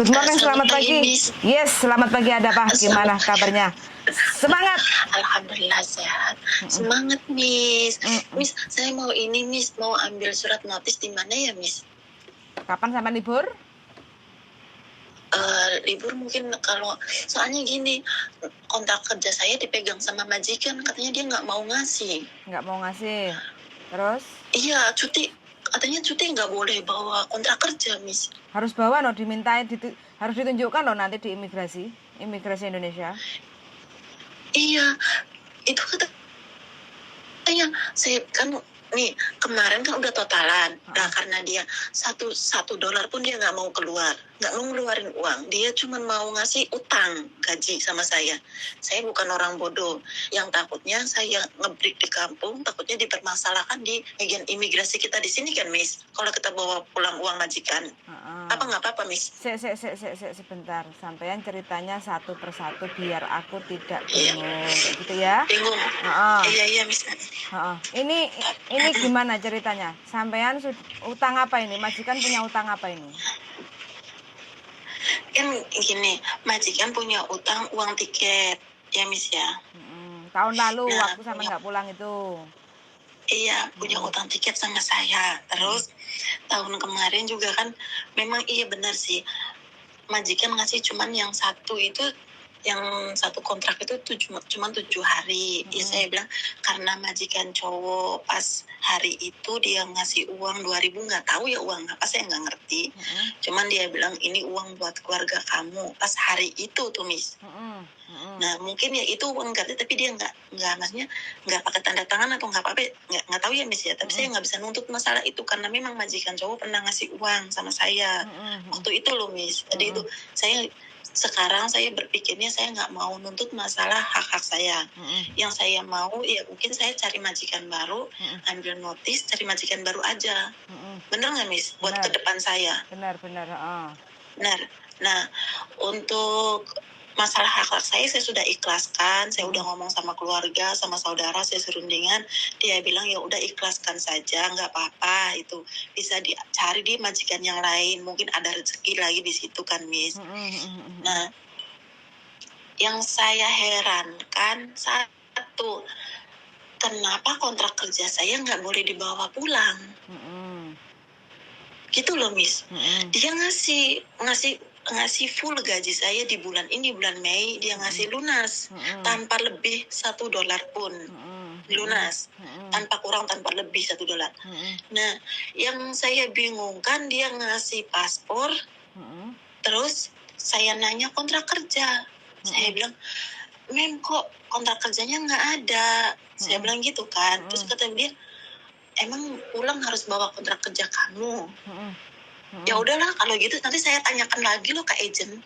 Good morning, selamat pagi. Miss. Yes, selamat pagi, ada apa? Gimana kabarnya? Semangat. Alhamdulillah sehat. Semangat, Miss. Miss, saya mau ini, Miss, mau ambil surat notis di mana ya, Miss? Kapan sampai libur? Libur mungkin kalau soalnya gini, kontrak kerja saya dipegang sama majikan, katanya dia nggak mau ngasih. Nggak mau ngasih. Terus? Iya, cuti. Katanya cuti nggak boleh bawa kontrak kerja, Miss. Harus bawa loh, dimintain, harus ditunjukkan loh nanti di imigrasi Indonesia. Iya, itu katanya saya kan nih kemarin kan udah totalan. Nah karena dia satu dolar pun dia nggak mau keluar, nggak mau ngeluarin uang, dia cuma mau ngasih utang gaji sama saya. Saya bukan orang bodoh yang takutnya saya ngebreak di kampung, takutnya dipermasalahkan di bagian imigrasi kita di sini kan, Miss, kalau kita bawa pulang uang majikan. Apa nggak apa-apa, Miss? Sebentar, sampean ceritanya satu persatu biar aku tidak bingung, kayak gitu ya. Bingung. Iya, Miss. Ini gimana ceritanya? Sampean utang apa ini? Majikan punya utang apa ini? Kan gini, majikan punya utang uang tiket ya, Miss ya. Tahun lalu waktu sama nggak pulang itu. Iya, punya utang tiket sama saya. Terus tahun kemarin juga kan memang iya benar sih, majikan ngasih cuman yang satu itu, yang satu kontrak itu cuma 7 hari. Ya saya bilang karena majikan cowok pas hari itu dia ngasih uang 2.000, nggak tahu ya uang apa, saya nggak ngerti. Cuman dia bilang ini uang buat keluarga kamu pas hari itu tuh, Miss. Nah mungkin ya itu uang ganti, tapi dia nggak maksudnya nggak pakai tanda tangan atau nggak apa-apa, nggak tahu ya, Miss ya. Tapi saya nggak bisa nuntut masalah itu karena memang majikan cowok pernah ngasih uang sama saya waktu itu loh, Miss. Jadi itu sekarang saya berpikirnya saya nggak mau nuntut masalah hak-hak saya. Yang saya mau ya mungkin saya cari majikan baru, ambil notis, cari majikan baru aja. Bener nggak, Miss? Buat ke depan saya. Benar. Benar. Nah, untuk masalah hak-hak saya sudah ikhlaskan. Saya udah ngomong sama keluarga, sama saudara, saya serundingan. Dia bilang ya udah ikhlaskan saja, nggak apa-apa. Itu bisa dicari di majikan yang lain. Mungkin ada rezeki lagi di situ kan, Miss. Nah, yang saya herankan satu, kenapa kontrak kerja saya nggak boleh dibawa pulang? Gitu loh, Miss. Dia ngasih full gaji saya di bulan ini, bulan Mei, dia ngasih lunas tanpa lebih $1 pun. Lunas tanpa kurang, tanpa lebih $1. Nah, yang saya bingungkan dia ngasih paspor, terus saya nanya kontrak kerja. Saya bilang, Mem, kok kontrak kerjanya nggak ada? Saya bilang gitu kan. Terus kata dia, emang pulang harus bawa kontrak kerja kamu? Ya udahlah kalau gitu nanti saya tanyakan lagi loh ke agent.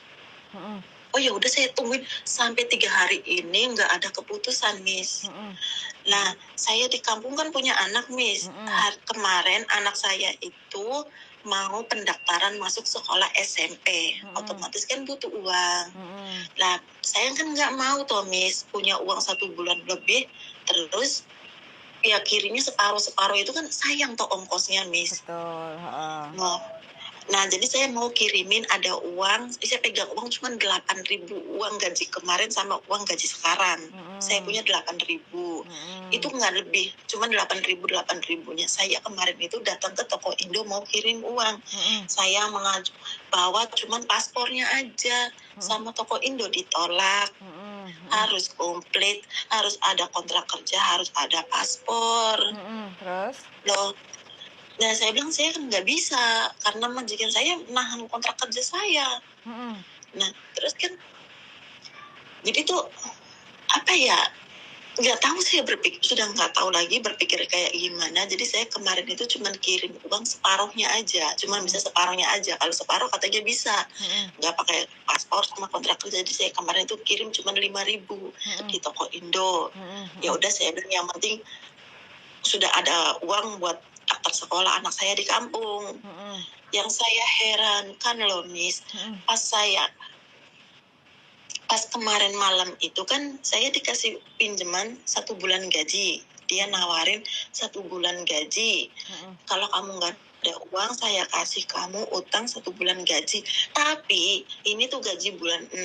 Oh ya udah, saya tungguin sampai 3 hari ini nggak ada keputusan, Miss. Nah, saya di kampung kan punya anak, Miss. Kemarin anak saya itu mau pendaftaran masuk sekolah SMP, otomatis kan butuh uang. Nah, saya kan nggak mau tuh, Miss, punya uang 1 bulan lebih, terus ya kirimnya separuh itu kan sayang tuh ongkosnya, Miss. Betul. Nah, jadi saya mau kirimin ada uang, saya pegang uang cuma 8.000 uang gaji kemarin sama uang gaji sekarang. Saya punya 8.000. Itu nggak lebih, cuma 8.000-nya. Saya kemarin itu datang ke toko Indo mau kirim uang. Saya bawa cuma paspornya aja, sama toko Indo ditolak. Harus komplit, harus ada kontrak kerja, harus ada paspor. Terus? Loh, nah saya bilang saya kan nggak bisa karena majikan saya nahan kontrak kerja saya. Nah terus kan jadi tuh apa ya, nggak tahu, saya sudah nggak tahu lagi berpikir kayak gimana. Jadi saya kemarin itu cuma kirim uang separuhnya aja, cuma bisa separuhnya aja. Kalau separuh katanya bisa nggak pakai paspor sama kontrak kerja. Jadi saya kemarin itu kirim cuma 5.000 di toko Indo. Ya udah, saya bilang yang penting sudah ada uang buat daftar sekolah anak saya di kampung. Yang saya herankan loh, Miss, pas kemarin malam itu kan saya dikasih pinjaman 1 bulan gaji. Dia nawarin 1 bulan gaji. Kalau kamu nggak ada uang saya kasih kamu utang 1 bulan gaji. Tapi ini tuh gaji bulan 6.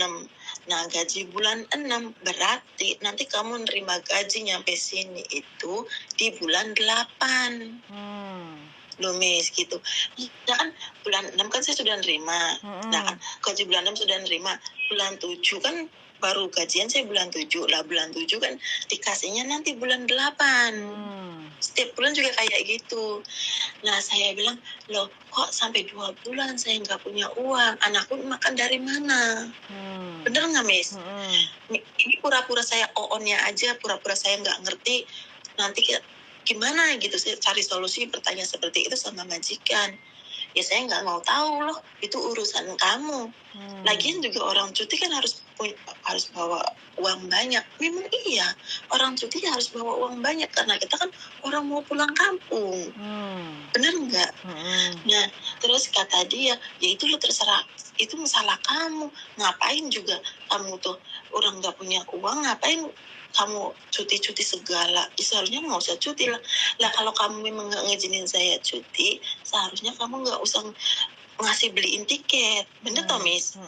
Nah, gaji bulan 6 berarti nanti kamu nerima gaji nyampe sini itu di bulan 8. Loh Miss gitu. Nah kan bulan 6 kan saya sudah nerima. Nah kan gaji bulan 6 sudah nerima. Bulan 7 kan baru gajian saya bulan 7. Lah bulan 7 kan dikasihnya nanti bulan 8. Setiap bulan juga kayak gitu. Nah saya bilang, loh kok sampai 2 bulan saya nggak punya uang. Anakku makan dari mana? Bener nggak Miss? Ini pura-pura saya on-nya aja, pura-pura saya nggak ngerti. Nanti gimana gitu, saya cari solusi pertanyaan seperti itu sama majikan. Ya saya nggak mau tahu loh, itu urusan kamu. Lagian juga orang cuti kan harus bawa uang banyak. Memang iya, orang cuti harus bawa uang banyak karena kita kan orang mau pulang kampung. Bener nggak? Nah, terus kata dia, ya itu lo terserah, itu masalah kamu. Ngapain juga kamu tuh orang nggak punya uang, ngapain kamu cuti-cuti segala? Seharusnya nggak usah cuti lah. Lah kalau kamu memang nggak ngizinin saya cuti, seharusnya kamu nggak usah ngasih beliin tiket. Bener toh, Miss?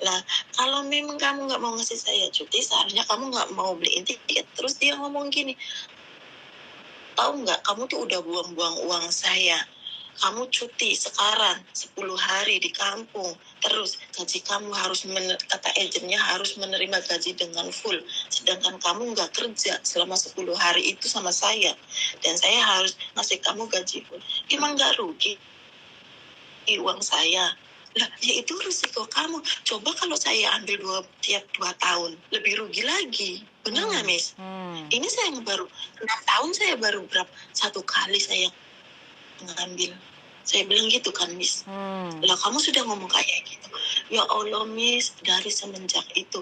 Lah, kalau memang kamu nggak mau ngasih saya cuti, seharusnya kamu nggak mau beliin tiket. Terus dia ngomong gini, tahu nggak, kamu tuh udah buang-buang uang saya. Kamu cuti sekarang 10 hari di kampung, terus gaji kamu harus kata agennya harus menerima gaji dengan full, sedangkan kamu nggak kerja selama 10 hari itu sama saya, dan saya harus ngasih kamu gaji full. Emang nggak rugi uang saya? Lah, ya itu risiko kamu. Coba kalau saya ambil tiap 2 tahun, lebih rugi lagi. Benar nggak, Miss? Ini saya baru 6 tahun, saya baru satu kali saya ngambil. Saya bilang gitu kan, Miss. Lah kamu sudah ngomong kayak gitu. Ya Allah, Miss, dari semenjak itu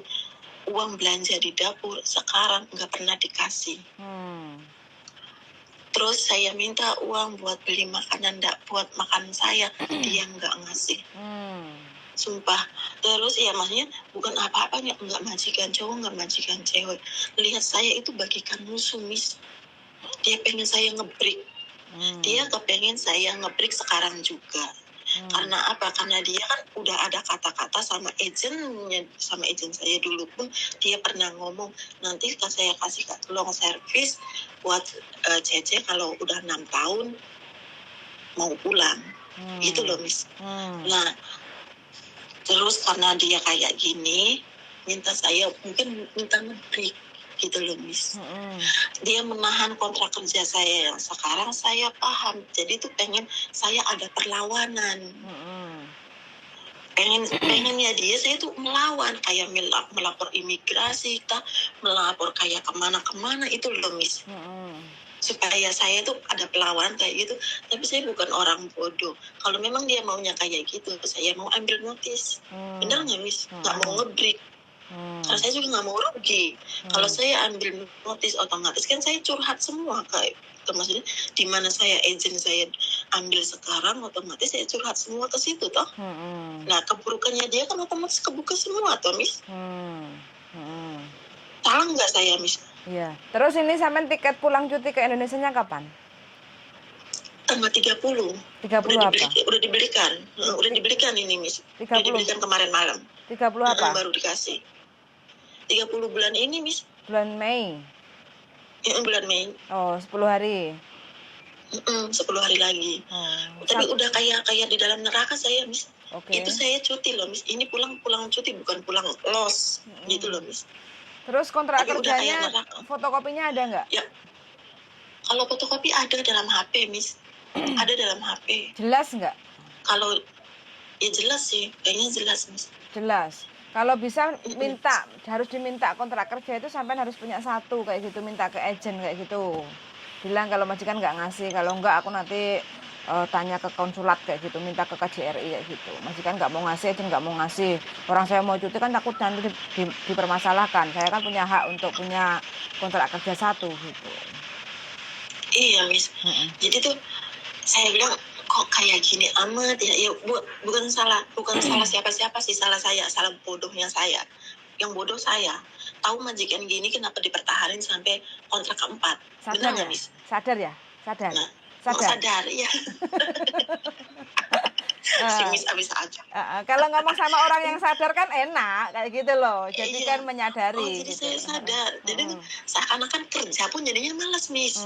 uang belanja di dapur sekarang nggak pernah dikasih. Terus saya minta uang buat beli makanan, buat makan saya, dia nggak ngasih. Sumpah. Terus ya maksudnya bukan apa-apanya, nggak majikan cowok, nggak majikan cewek. Lihat saya itu bagikan musuh, Miss. Dia pengen saya ngebreak. Dia kepengen saya ngebreak sekarang juga. Karena apa? Karena dia kan udah ada kata-kata sama agent saya dulu pun dia pernah ngomong, nanti saya kasih long service buat Cece kalau udah 6 tahun mau pulang. Gitu loh, Miss. Nah, terus karena dia kayak gini, saya minta ngebreak gitu loh, Miss. Dia menahan kontrak kerja saya yang sekarang saya paham. Jadi tuh pengen saya ada perlawanan. Pengennya dia saya tuh melawan, kayak melapor imigrasi, melapor kayak kemana-kemana itu loh, Miss. Supaya saya tuh ada perlawanan kayak gitu. Tapi saya bukan orang bodoh. Kalau memang dia maunya kayak gitu, saya mau ambil notis. Bener nggak, Miss? Nggak mau ngebreak. Karena saya juga nggak mau rugi. Kalau saya ambil notis otomatis kan saya curhat semua, kayak maksudnya di mana saya agent saya ambil sekarang, otomatis saya curhat semua ke situ toh. Nah keburukannya dia kan otomatis kebuka semua toh, Miss. Salah nggak saya, Miss? Iya. Terus ini sampai tiket pulang cuti ke Indonesianya kapan? Tanggal 30. 30 apa? Udah dibelikan. Udah dibelikan ini, Miss. 30. Udah dibelikan kemarin malam. 30 apa? Baru dikasih. 30 bulan ini, Miss. Bulan Mei. Bulan Mei. Oh, 10 hari. 10 hari lagi. Tapi udah kayak di dalam neraka saya, Miss. Itu saya cuti loh, Miss. Ini pulang cuti, bukan pulang los. Gitu loh, Miss. Terus kontrak kerjanya fotokopinya ada nggak? Ya. Kalau fotokopi ada dalam HP, Miss. Ada dalam HP. Jelas nggak? Kalau ya jelas sih, kayaknya jelas, Miss. Jelas. Kalau bisa harus diminta kontrak kerja itu sampai harus punya satu kayak gitu, minta ke agent kayak gitu. Bilang kalau majikan nggak ngasih, kalau nggak aku nanti tanya ke konsulat kayak gitu, minta ke KJRI kayak gitu. Majikan nggak mau ngasih, agent nggak mau ngasih. Orang saya mau cuti kan takut nanti dipermasalahkan. Saya kan punya hak untuk punya kontrak kerja satu gitu. Iya, Miss. Jadi tuh saya bilang kok kayak gini amat ya, bukan salah siapa-siapa sih, salah saya, salah bodohnya saya. Yang bodoh saya. Tahu majikan gini kenapa dipertahanin sampai kontrak keempat? Sadar ya? Sadar ya? Sadar. Nah, Sadar? sadar ya. Si Eh, Miss bisa aja. kalau ngomong sama orang yang sadar kan enak kayak gitu loh. Jadi Iya. kan Oh, menyadari jadi gitu. saya sadar. Jadi Heeh. seakan-akan kerja pun jadinya malas, Miss.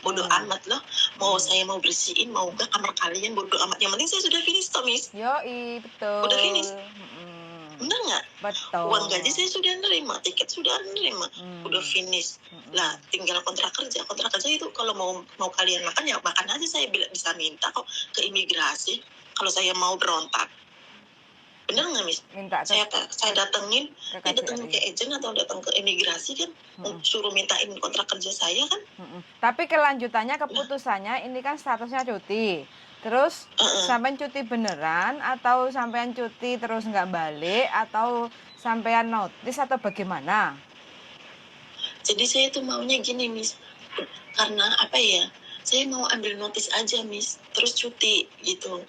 Bodoh Hmm. amat loh. Mau saya mau bersihin, mau enggak kamar kalian bodoh amat. Yang penting saya sudah finish toh, Miss. Yoi, Udah finish. betul. Benar nggak? Uang gaji Betul. saya sudah nerima, tiket sudah nerima, udah Hmm. finish. Lah, tinggal kontrak kerja. Kontrak kerja itu kalau mau kalian makan ya makan aja, saya bisa minta kok ke imigrasi. Kalau saya mau berontak, bener nggak, Miss? Minta ke Saya datengin, ke datang ke KJRI. agent atau datang ke imigrasi kan, suruh mintain kontrak kerja saya kan? Tapi kelanjutannya keputusannya ini kan statusnya cuti. Terus sampean cuti beneran atau sampean cuti terus nggak balik atau sampean notis atau bagaimana? Jadi saya tuh maunya gini, Miss. Karena apa ya? Saya mau ambil notis aja, Miss. Terus cuti gitu.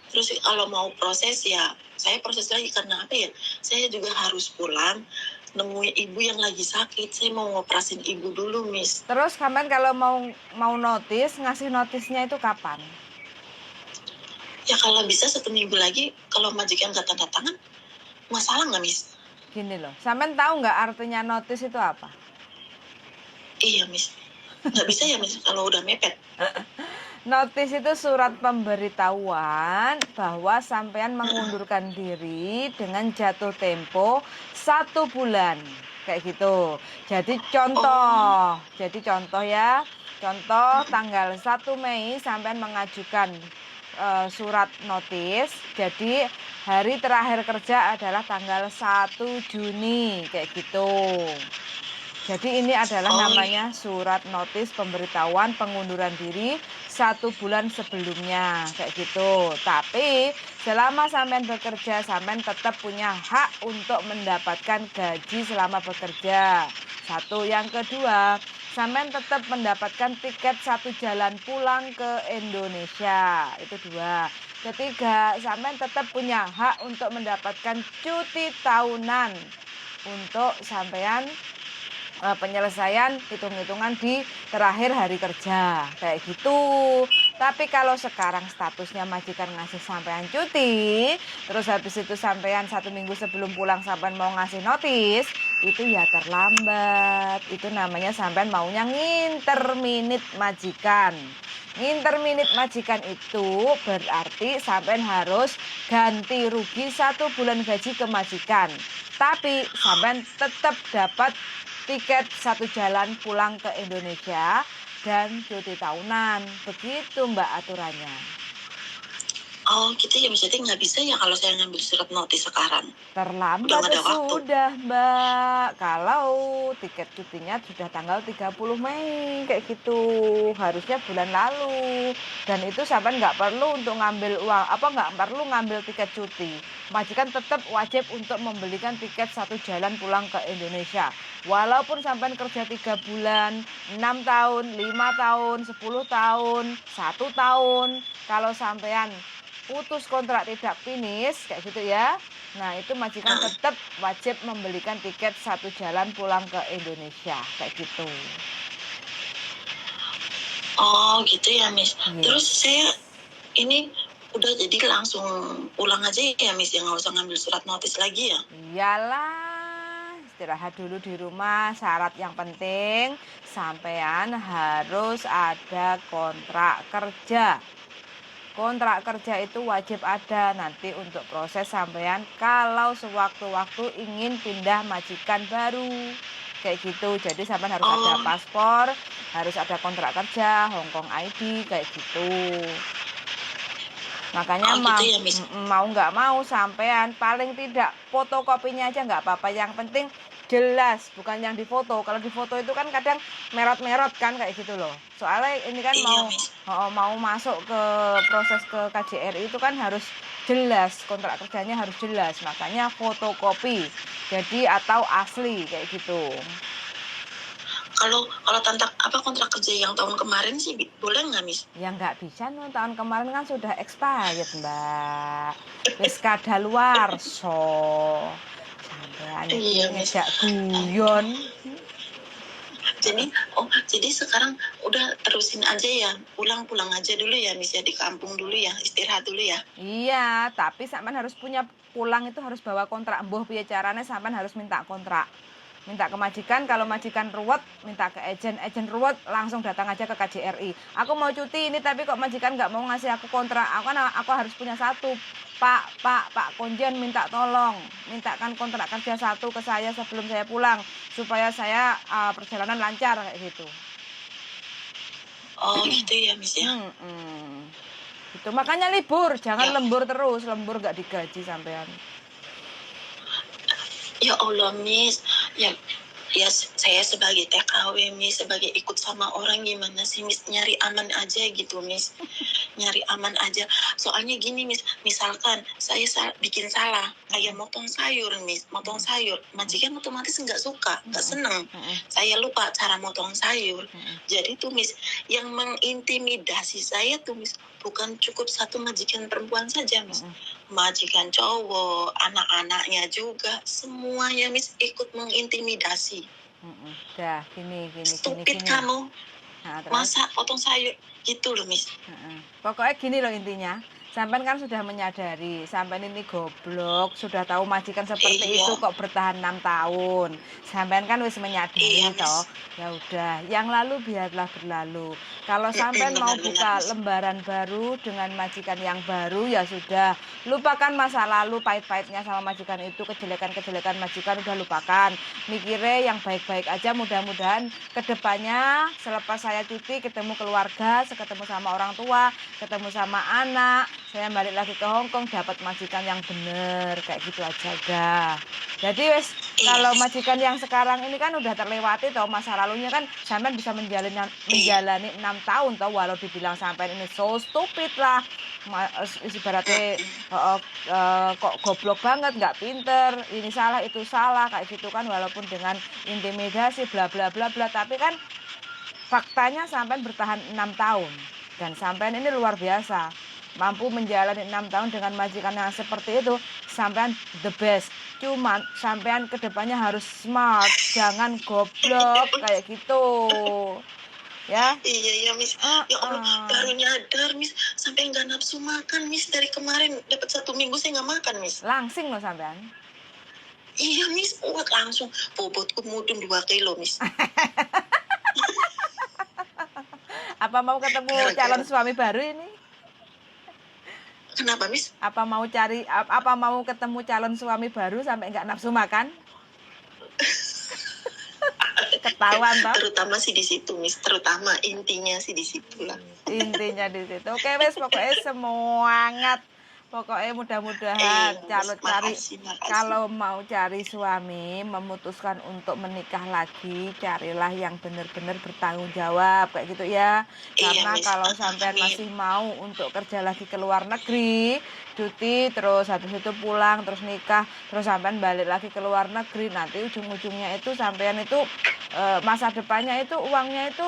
Terus kalau mau proses ya saya proses lagi, karena apa ya, saya juga harus pulang nemuin ibu yang lagi sakit. Saya mau ngoperasin ibu dulu, Miss. Terus sampean kalau mau notis, ngasih notisnya itu kapan? Ya kalau bisa 1 minggu lagi, kalau majikan nggak tanda tangan, masalah nggak, Miss? Gini loh, sampean tahu nggak artinya notis itu apa? Iya, Miss. Nggak bisa ya, Miss, kalau udah mepet. Notis itu surat pemberitahuan bahwa sampean mengundurkan diri dengan jatuh tempo 1 bulan. Kayak gitu. Jadi contoh ya. Contoh tanggal 1 Mei sampean mengajukan surat notis. Jadi hari terakhir kerja adalah tanggal 1 Juni kayak gitu. Jadi ini adalah namanya surat notis pemberitahuan pengunduran diri 1 bulan sebelumnya kayak gitu. Tapi selama sampean bekerja, sampean tetap punya hak untuk mendapatkan gaji selama bekerja. Satu, yang kedua, sampean tetap mendapatkan tiket 1 jalan pulang ke Indonesia. Itu 2. Ketiga, sampean tetap punya hak untuk mendapatkan cuti tahunan untuk sampean penyelesaian hitung-hitungan di terakhir hari kerja kayak gitu. Tapi kalau sekarang statusnya majikan ngasih sampean cuti, terus habis itu sampean 1 minggu sebelum pulang sampean mau ngasih notis, itu ya terlambat. Itu namanya sampean maunya nginterminit majikan. Nginterminit majikan itu berarti sampean harus ganti rugi 1 bulan gaji ke majikan. Tapi sampean tetap dapat tiket 1 jalan pulang ke Indonesia dan cuti tahunan. Begitu Mbak aturannya. Oh gitu ya, Miss. Jadi nggak bisa ya kalau saya ngambil surat notis sekarang? Terlambat Udah nggak ada waktu. sudah Mbak. Kalau tiket cutinya sudah tanggal 30 Mei kayak gitu. Harusnya bulan lalu. Dan itu sampai nggak perlu untuk ngambil uang, nggak perlu ngambil tiket cuti. Majikan tetap wajib untuk membelikan tiket 1 jalan pulang ke Indonesia. Walaupun sampai kerja 3 bulan, 6 tahun, 5 tahun, 10 tahun, 1 tahun, kalau sampean putus kontrak tidak finish kayak gitu ya. Nah, itu majikan tetap wajib membelikan tiket 1 jalan pulang ke Indonesia kayak gitu. Oh gitu ya, Miss. Yes. Terus saya ini udah jadi langsung pulang aja ya, Miss, ya nggak usah ngambil surat notis lagi ya? Iyalah, istirahat dulu di rumah. Syarat yang penting sampean harus ada kontrak kerja. Kontrak kerja itu wajib ada nanti untuk proses sampean kalau sewaktu-waktu ingin pindah majikan baru. Kayak gitu. Jadi sampean harus ada paspor, harus ada kontrak kerja, Hongkong ID kayak gitu. Makanya gitu ya, Miss. mau nggak mau sampean paling tidak fotokopinya aja nggak apa-apa. Yang penting jelas, bukan yang difoto. Kalau difoto itu kan kadang merot-merot kan kayak gitu loh. Soalnya ini kan mau masuk ke proses ke KJRI itu kan harus jelas, kontrak kerjanya harus jelas. Makanya fotokopi. Jadi atau asli kayak gitu. Kalau kontrak kerja yang tahun kemarin sih boleh nggak, Miss? Ya nggak bisa, tahun kemarin kan sudah expired Mbak. Wis kadaluwarsa. Sampean iki ngejak guyon. Jadi sekarang udah terusin aja ya, pulang aja dulu ya Miss ya, di kampung dulu ya, istirahat dulu ya. Iya, tapi sampean harus punya pulang itu harus bawa kontrak. Mbuh piye carane sampean harus minta kontrak. Minta ke majikan, kalau majikan ruwet minta ke ejen ruwet langsung datang aja ke KJRI. Aku mau cuti ini tapi kok majikan nggak mau ngasih aku kontrak. Aku harus punya satu. Pak Konjen minta tolong, mintakan kontrak kerja satu ke saya sebelum saya pulang supaya saya perjalanan lancar kayak gitu. Oh gitu ya Miss ya. Gitu. Makanya libur, jangan Ya. lembur terus, lembur nggak digaji sampean. Ya Allah Miss, ya saya sebagai TKW Miss, sebagai ikut sama orang gimana sih Miss, nyari aman aja gitu Miss, nyari aman aja. Soalnya gini Miss, misalkan saya bikin salah kayak motong sayur Miss, motong sayur, majikan otomatis nggak suka, nggak seneng. Saya lupa cara motong sayur. Jadi tuh Miss, yang mengintimidasi saya tuh Miss, bukan cukup satu majikan perempuan saja Miss, majikan cowok, anak-anaknya juga, semuanya Miss ikut mengintimidasi. Dah, gini. Stupid kamu, Nah, terus? masa potong sayur gitu loh Miss. Pokoknya gini loh intinya. Sampean kan sudah menyadari, sampean ini goblok, sudah tahu majikan seperti itu kok bertahan 6 tahun. Sampean kan wis menyadari toh. Ya udah, yang lalu biarlah berlalu. Kalau sampean mau buka lembaran baru dengan majikan yang baru ya sudah, lupakan masa lalu pahit-pahitnya sama majikan itu, kejelekan-kejelekan majikan udah lupakan. Mikirnya yang baik-baik aja, mudah-mudahan kedepannya selepas saya cuti ketemu keluarga, ketemu sama orang tua, ketemu sama anak, saya balik lagi ke Hongkong dapat majikan yang bener kayak gitu aja udah. Jadi wes kalau majikan yang sekarang ini kan udah terlewati toh, masa lalunya kan sampean bisa menjalani 6 tahun toh, walau dibilang sampean ini so stupid lah, ibaratnya kok goblok banget, nggak pinter, ini salah itu salah kayak gitu kan, walaupun dengan intimidasi bla bla bla bla, tapi kan faktanya sampean bertahan 6 tahun dan sampean ini luar biasa. Mampu menjalani 6 tahun dengan majikan yang seperti itu, sampean the best. Cuman sampean kedepannya harus smart, jangan goblok kayak gitu. Ya? Iya Miss. Ya Allah, baru nyadar Miss, sampai nggak nafsu makan Miss, dari kemarin dapat 1 minggu saya nggak makan Miss. Langsing loh sampean. Iya Miss, langsung bobotku mudun 2 kilo Miss. Apa mau ketemu calon suami baru ini? Kenapa Miss? Apa mau ketemu calon suami baru sampai nggak nafsu makan? Ketahuan toh? Terutama sih di situ Miss, terutama intinya sih di situ lah. Intinya di situ. Oke wes, pokoknya semangat. Pokoknya mudah-mudahan kalau mau cari suami, memutuskan untuk menikah lagi, carilah yang benar-benar bertanggung jawab kayak gitu ya. Karena kalau sampean masih mau untuk kerja lagi ke luar negeri, cuti terus habis itu pulang terus nikah, terus sampean balik lagi ke luar negeri, nanti ujung-ujungnya itu sampean itu masa depannya itu uangnya itu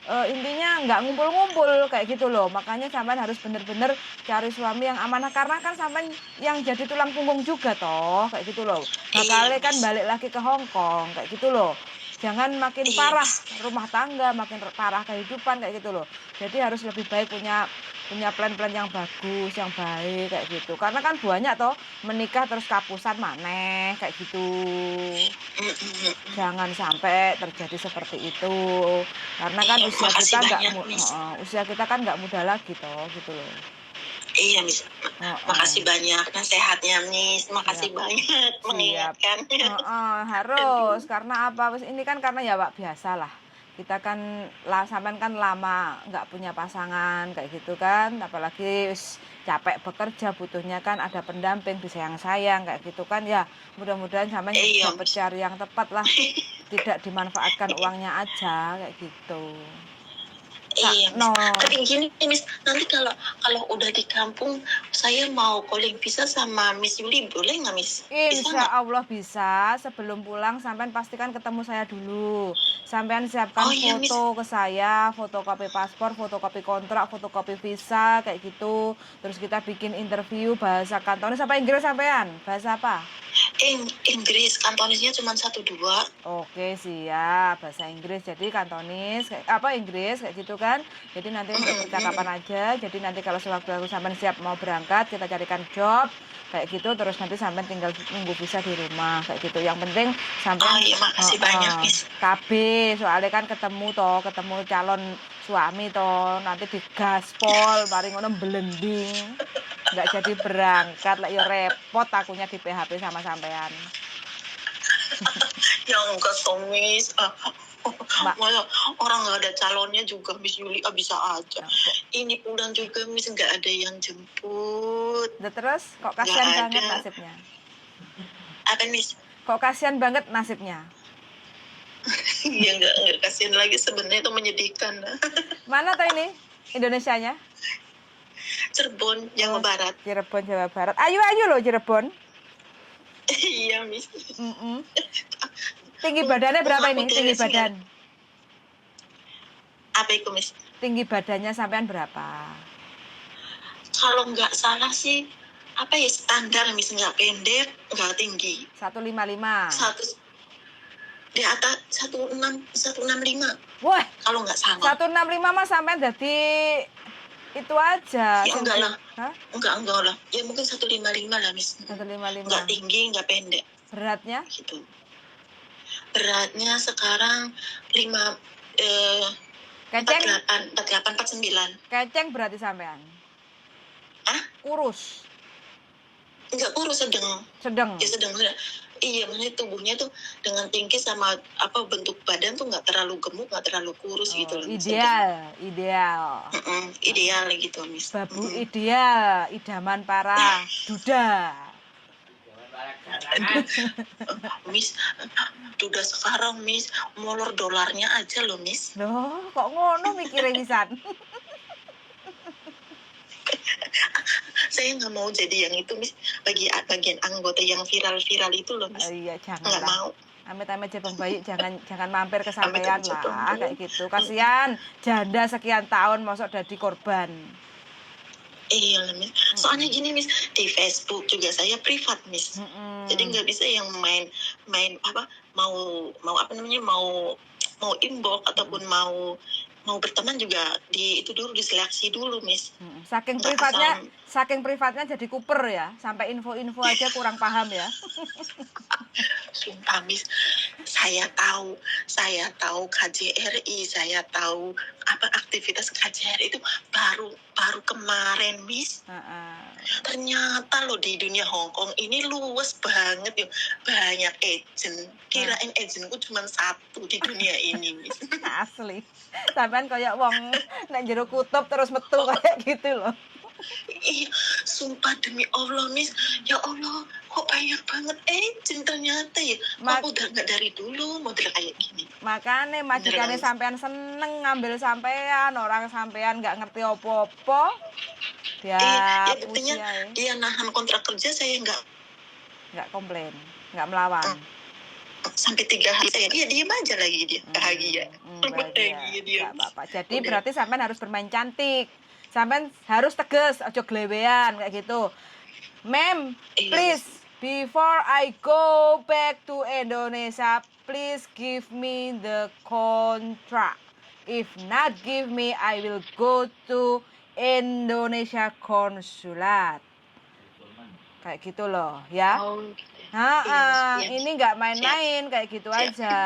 intinya nggak ngumpul-ngumpul kayak gitu loh. Makanya sampean harus bener-bener cari suami yang amanah, karena kan sampean yang jadi tulang punggung juga toh kayak gitu loh. Bakalnya kan balik lagi ke Hongkong kayak gitu loh. Jangan makin parah rumah tangga, makin parah kehidupan kayak gitu loh. Jadi harus lebih baik punya plan-plan yang bagus, yang baik kayak gitu. Karena kan banyak toh menikah terus kapusan maneh kayak gitu. Jangan sampai terjadi seperti itu. Karena kan usia kita kan nggak muda lagi toh gitu loh. Iya Miss, makasih banyak nasehatnya Miss, makasih banyak mengingatkannya. Harus, karena apa? Ini kan karena ya Pak biasa lah. Kita kan sampean kan lama nggak punya pasangan kayak gitu kan, apalagi capek bekerja, butuhnya kan ada pendamping, disayang-sayang kayak gitu kan ya. Mudah-mudahan sampean dapat cari yang tepat lah, tidak dimanfaatkan uangnya aja kayak gitu. Iya, tapi gini Miss, nanti kalau udah di kampung saya mau calling visa sama Miss Yuli, boleh nggak Miss? Insya Allah bisa. Sebelum pulang sampean pastikan ketemu saya dulu. Sampean siapkan foto ke saya, fotokopi paspor, fotokopi kontrak, fotokopi visa kayak gitu. Terus kita bikin interview bahasa kantonis apa Inggris sampean? Bahasa apa? Inggris, Kantonisnya cuma 1-2. Oke, siap. Bahasa Inggris. Jadi Kantonis, Inggris kayak gitu kan. Jadi nanti untuk percakapan aja. Jadi nanti kalau sewaktu aku sampai siap mau berangkat, kita carikan job kayak gitu. Terus nanti sampai tinggal nunggu visa di rumah kayak gitu. Yang penting sampai Oh iya, makasih banyak, Miss. KB, soalnya kan ketemu calon suami nanti digaspol, mari ngono belending. Nggak jadi berangkat lah, ya repot akunya di PHP sama sampean. Ya enggak toh, Miss. Mbak, Masa orang nggak ada calonnya juga, Miss Yuli bisa aja. Ini pulang juga, Miss, nggak ada yang jemput. terus kok Nggak kasihan banget ada. nasibnya. Apa, Miss? Kok kasihan banget nasibnya. Ya nggak kasihan lagi, sebenarnya itu menyedihkan. Mana tuh ini Indonesianya? Cirebon, Jawa Barat. Cirebon, Jawa Barat. Ayo loh Cirebon. Iya, Miss. Tinggi badannya berapa Aku ini? Tinggi badan. Apa itu, Miss? Tinggi badannya sampean berapa? Kalau nggak salah sih, apa ya, standar, Miss, nggak pendek, nggak tinggi. 155. Di atas 165. Wah, Kalau nggak salah. 165 mah sampean jadi itu aja. Ya enggak lah. Hah? Enggak lah. Ya mungkin 155 lah, Miss. 155. Enggak tinggi, enggak pendek. Beratnya? Gitu. Beratnya sekarang 48, 49. Keceng berarti sampean. Hah? Kurus. Enggak kurus, sedang. Ya sedang. Iya, maksudnya tubuhnya tuh dengan tinggi sama bentuk badan tuh nggak terlalu gemuk, nggak terlalu kurus gitu loh. Ideal. Ideal gitu, Miss. Babu ideal, idaman para duda. Miss, duda sekarang, Miss, molor dolarnya aja loh, Miss. Loh, kok ngono mikirnya pisan? Saya nggak mau jadi yang itu, Miss, bagian anggota yang viral-viral itu loh, Miss. Iya, jangan nggak mau. Amit-amit Jepang bayi, jangan mampir ke sampean lah, kayak gitu. Kasihan janda sekian tahun masuk jadi korban. Iya, Miss. Soalnya gini, Miss, di Facebook juga saya privat, Miss. Jadi nggak bisa yang main mau inbox ataupun mau berteman juga itu dulu diseleksi dulu, Miss. Saking privatnya jadi kuper ya, sampai info-info aja kurang paham ya. Sumpah, Miss, saya tahu KJRI, saya tahu aktivitas KJRI itu baru kemarin, Miss. Ternyata loh di dunia Hongkong ini luas banget ya, banyak agent. Kirain agentku cuma satu di dunia ini, Miss. Asli. Sampean kayak wong nek jero kutub terus metu kayak gitu loh. Iya, sumpah demi Allah, Miss. Ya Allah, kok banyak banget agent ternyata ya. Aku udah nggak dari dulu model kayak gini. Makanya majikannya sampean seneng ngambil sampean, orang sampean nggak ngerti opo-opo. Ya buktinya dia nahan kontrak kerja, saya nggak komplain, nggak melawan. Sampai 3 hari saya dia diem aja lagi, dia bahagia. Bahagia dia. Gak apa-apa. Jadi berarti sampean harus bermain cantik. Sampean harus tegas, ojo glewean kayak gitu. Ma'am, please before I go back to Indonesia, please give me the contract. If not give me, I will go to Indonesia konsulat. Kayak gitu loh, ya. Ini nggak main-main kayak gitu aja.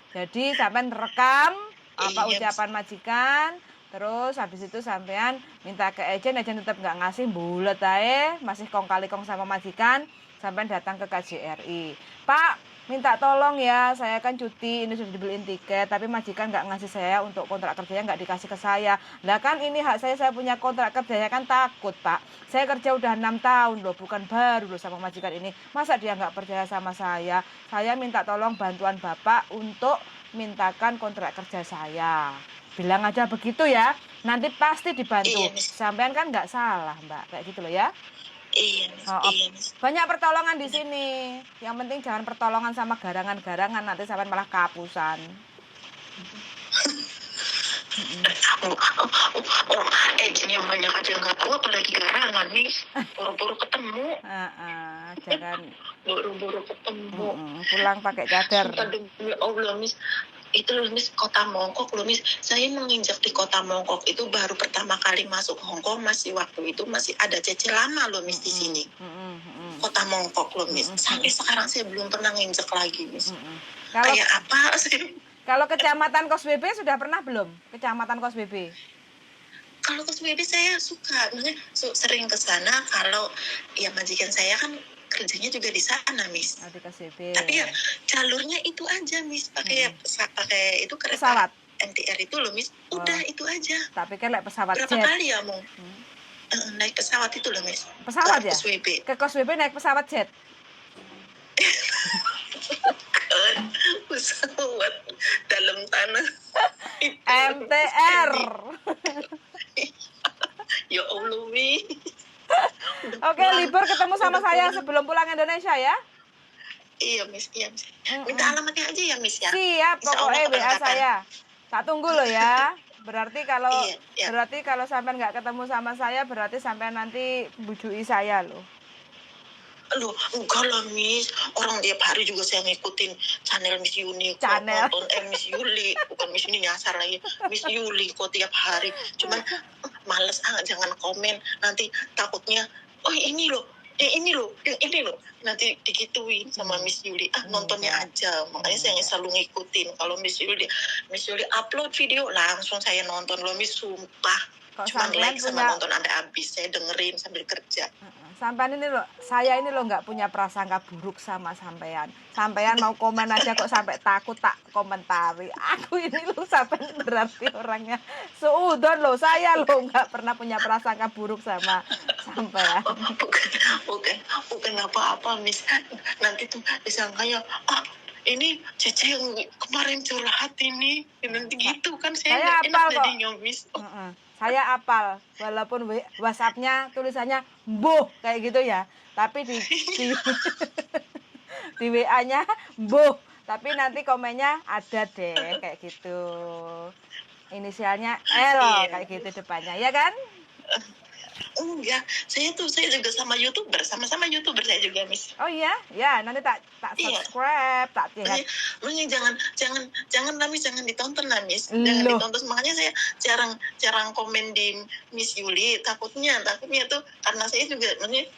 Jadi sampean rekam ucapan majikan, terus habis itu sampean minta ke agent tetap nggak ngasih, bulet aja, masih kong kali kong sama majikan, sampean datang ke KJRI. Pak, minta tolong ya, saya kan cuti, ini sudah dibeliin tiket, tapi majikan nggak ngasih saya untuk kontrak kerjanya, nggak dikasih ke saya. Lah kan ini hak saya punya kontrak kerjanya, kan takut Pak. Saya kerja udah 6 tahun loh, bukan baru loh sama majikan ini. Masa dia nggak percaya sama saya? Saya minta tolong bantuan Bapak untuk mintakan kontrak kerja saya. Bilang aja begitu ya, nanti pasti dibantu. Sampean kan nggak salah Mbak, kayak gitu loh ya. Iya, Miss. Banyak pertolongan di sini. Yang penting jangan pertolongan sama garangan-garangan, nanti sampai malah kapusan. Oh, agent yang banyak aja nggak tahu, apalagi garangan nih. Buru-buru ketemu, Jangan buru-buru ketemu. pulang pakai cadar. Sumpah demi Allah, Miss. Itu loh, Miss, kota Mongkok loh, Miss. Saya menginjak di kota Mongkok itu baru pertama kali masuk Hong Kong, masih waktu itu masih ada Cece lama loh, Miss, di sini. Kota Mongkok loh, Miss. Sampai sekarang saya belum pernah nginjak lagi, Miss. Kayak apa sih? Kalau Kecamatan Kosbebe sudah pernah belum? Kecamatan Kosbebe? Kalau ke SBB saya suka, maksudnya sering ke sana. Kalau ya majikan saya kan kerjanya juga di sana, Miss. Di KSBB. Tapi ya jalurnya itu aja, Miss. Pakai pakai itu kereta pesawat MTR itu loh, Miss. Udah itu aja. Tapi kan like pesawat berapa jet. kali ya mau naik pesawat itu loh, Miss. Pesawat ke ya? KSBB. Ke KSBB naik pesawat jet. Pesawat dalam tanah. MTR. Ya Allah, Mi. Oke, libur ketemu sama saya sebelum pulang Indonesia ya. Iya, Miss. Minta alamatnya aja ya, Miss ya. Siap, pokoknya WA saya. Tak tunggu loh ya. Berarti kalau sampai nggak ketemu sama saya, berarti sampai nanti bujui saya loh. Loh, enggak lah, Miss. Orang tiap hari juga saya ngikutin channel Miss Yuni. Channel. Nonton Miss Yuli. Bukan Miss Yuni, nyasar lagi. Miss Yuli kok tiap hari. Cuman males jangan komen. Nanti takutnya, oh ini loh, yang ini loh. Nanti digituin sama Miss Yuli. Nontonnya aja. Makanya saya selalu ngikutin. Kalau Miss Yuli upload video, langsung saya nonton loh, Miss. Sumpah. Cuma like sama nonton sampai habis. Saya dengerin sambil kerja. Sampean ini loh, saya ini loh nggak punya prasangka buruk sama sampean. Sampean mau komen aja kok sampai takut tak komentari. Aku ini loh sampean berarti orangnya seudon loh. Saya loh nggak pernah punya prasangka buruk sama sampean. Bukan apa-apa, Miss. Nanti tuh disangkanya, ini Cece yang kemarin curhat ini. Nanti gitu kan saya enak jadinya, Miss. Saya apal, walaupun WhatsApp-nya tulisannya mbuh kayak gitu ya, tapi di di WA-nya mbuh, tapi nanti komennya ada deh kayak gitu, inisialnya L kayak gitu depannya, ya kan? Enggak, saya juga sama sama-sama YouTuber saya juga, Miss. Oh iya, ya nanti tak subscribe, tak lihat. Jangan lah, Miss, jangan ditonton lah, Miss. Jangan ditonton, makanya saya jarang komen di Miss Yuli. Takutnya tuh karena saya juga maksudnya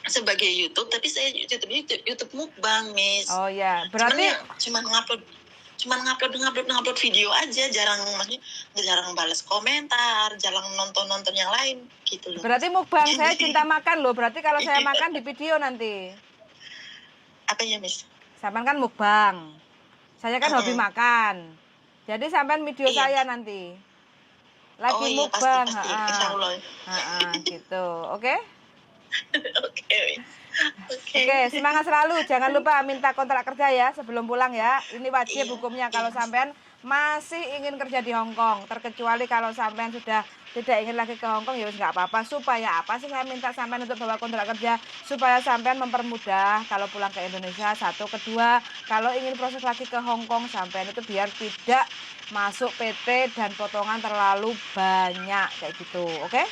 sebagai YouTube, tapi saya YouTube mukbang, Miss. Oh ya, berarti cuman ngupload video aja, jarang balas komentar, jarang nonton yang lain gitu loh. Berarti mukbang. Saya cinta makan loh. Berarti kalau saya makan di video nanti. Apanya, Miss? Sampean kan mukbang. Saya kan hobi makan. Jadi sampean video saya nanti. Lagi mukbang, pasti. Insyaallah. Gitu. Oke? Oke, semangat selalu. Jangan lupa minta kontrak kerja ya sebelum pulang ya. Ini wajib hukumnya kalau sampean masih ingin kerja di Hong Kong. Terkecuali kalau sampean sudah tidak ingin lagi ke Hong Kong, ya nggak apa-apa. Supaya apa sih saya minta sampean untuk bawa kontrak kerja? Supaya sampean mempermudah kalau pulang ke Indonesia. Satu, kedua, kalau ingin proses lagi ke Hong Kong, sampean itu biar tidak masuk PT dan potongan terlalu banyak kayak gitu. Oke?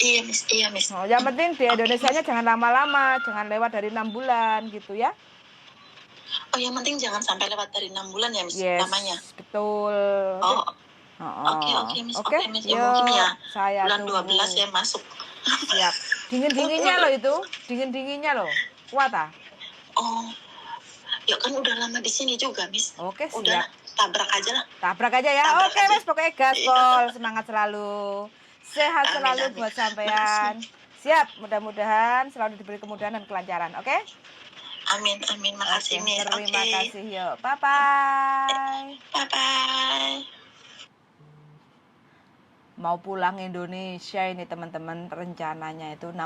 Iya, Miss. Oh, yang penting di Indonesianya jangan lama-lama, jangan lewat dari 6 bulan gitu ya. Oh, yang penting jangan sampai lewat dari 6 bulan ya, Miss, namanya. Betul. Oke, Miss. Oke, Miss. Ya, mungkin ya saya bulan 12 saya masuk. Siap. Dingin-dinginnya loh itu. Dingin-dinginnya loh. Kuat ah? Oh. Ya kan udah lama di sini juga, Miss. Oke, siap. Udah tabrak aja lah. Tabrak aja ya. Oke, Miss, pokoknya gaspol. Semangat selalu. Sehat selalu buat sampean. Siap, mudah-mudahan selalu diberi kemudahan dan kelancaran, oke? Amin. Makasih, Miss. Terima kasih, yuk. Bye-bye. Bye-bye. Mau pulang Indonesia ini teman-teman, rencananya itu 6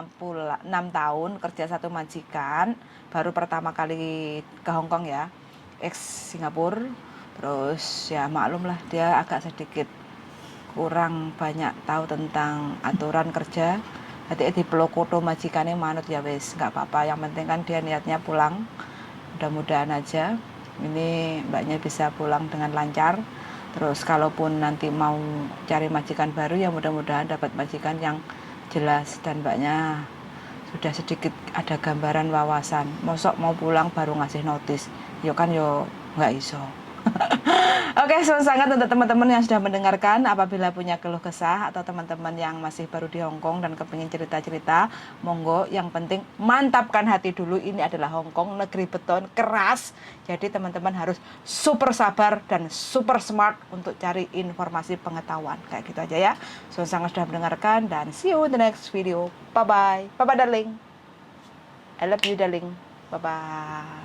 tahun kerja satu majikan, baru pertama kali ke Hong Kong ya, ex Singapura. Terus ya maklum lah dia agak sedikit kurang banyak tahu tentang aturan kerja. Hati di pelokoto majikannya manut ya wes, nggak apa-apa. Yang penting kan dia niatnya pulang. Mudah-mudahan aja ini mbaknya bisa pulang dengan lancar. Terus kalaupun nanti mau cari majikan baru ya mudah-mudahan dapat majikan yang jelas dan mbaknya sudah sedikit ada gambaran wawasan. Mosok mau pulang baru ngasih notis, yo kan yo nggak iso. Oke, sangat untuk teman-teman yang sudah mendengarkan. Apabila punya keluh kesah atau teman-teman yang masih baru di Hong Kong dan kepingin cerita-cerita, monggo. Yang penting mantapkan hati dulu. Ini adalah Hong Kong, negeri beton keras. Jadi teman-teman harus super sabar dan super smart untuk cari informasi pengetahuan. Kayak gitu aja ya. Sangat sudah mendengarkan dan see you in the next video. Bye bye. Bye bye darling. I love you darling. Bye bye.